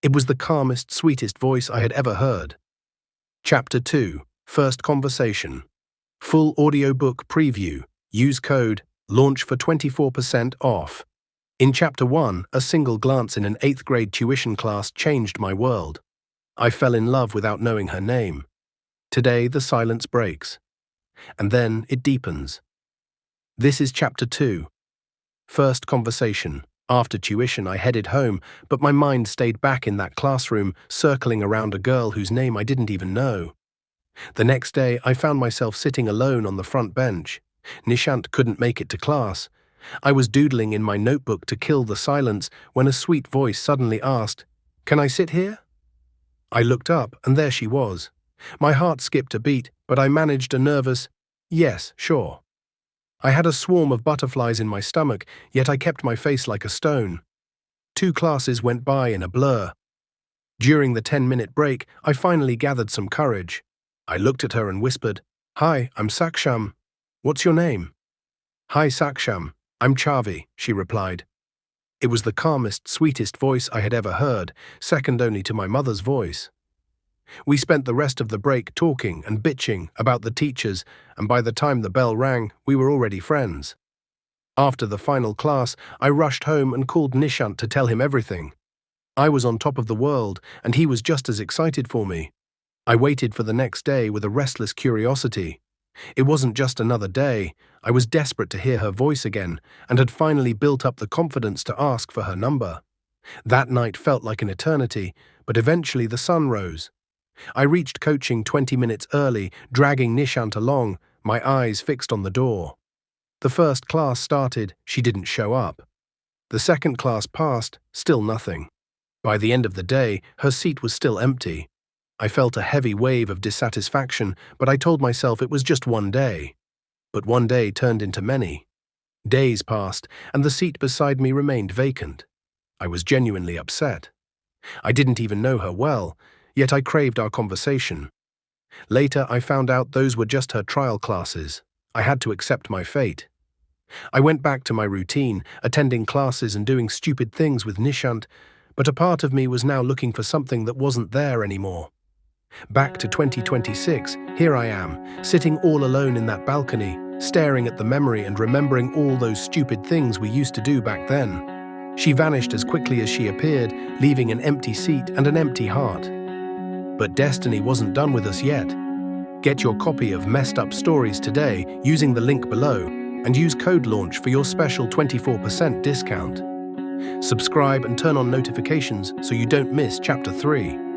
It was the calmest, sweetest voice I had ever heard. Chapter 2, First Conversation. Full audiobook preview. Use code LAUNCH for 24% off. In Chapter 1, a single glance in an 8th grade tuition class changed my world. I fell in love without knowing her name. Today, the silence breaks. And then it deepens. This is Chapter 2. First Conversation. After tuition, I headed home, but my mind stayed back in that classroom, circling around a girl whose name I didn't even know. The next day, I found myself sitting alone on the front bench. Nishant couldn't make it to class. I was doodling in my notebook to kill the silence when a sweet voice suddenly asked, "Can I sit here?" I looked up, and there she was. My heart skipped a beat, but I managed a nervous, "Yes, sure." I had a swarm of butterflies in my stomach, yet I kept my face like a stone. 2 classes went by in a blur. During the 10-minute break, I finally gathered some courage. I looked at her and whispered, "Hi, I'm Saksham. What's your name?" "Hi, Saksham. I'm Chavi," she replied. It was the calmest, sweetest voice I had ever heard, second only to my mother's voice. We spent the rest of the break talking and bitching about the teachers, and by the time the bell rang, we were already friends. After the final class, I rushed home and called Nishant to tell him everything. I was on top of the world, and he was just as excited for me. I waited for the next day with a restless curiosity. It wasn't just another day. I was desperate to hear her voice again, and had finally built up the confidence to ask for her number. That night felt like an eternity, but eventually the sun rose. I reached coaching 20 minutes early, dragging Nishant along, my eyes fixed on the door. The first class started, she didn't show up. The second class passed, still nothing. By the end of the day, her seat was still empty. I felt a heavy wave of dissatisfaction, but I told myself it was just one day. But one day turned into many. Days passed, and the seat beside me remained vacant. I was genuinely upset. I didn't even know her well, yet I craved our conversation. Later, I found out those were just her trial classes. I had to accept my fate. I went back to my routine, attending classes and doing stupid things with Nishant, but a part of me was now looking for something that wasn't there anymore. Back to 2026, here I am, sitting all alone in that balcony, staring at the memory and remembering all those stupid things we used to do back then. She vanished as quickly as she appeared, leaving an empty seat and an empty heart. But destiny wasn't done with us yet. Get your copy of Messed Up Stories today using the link below, and use code LAUNCH for your special 24% discount. Subscribe and turn on notifications so you don't miss Chapter 3.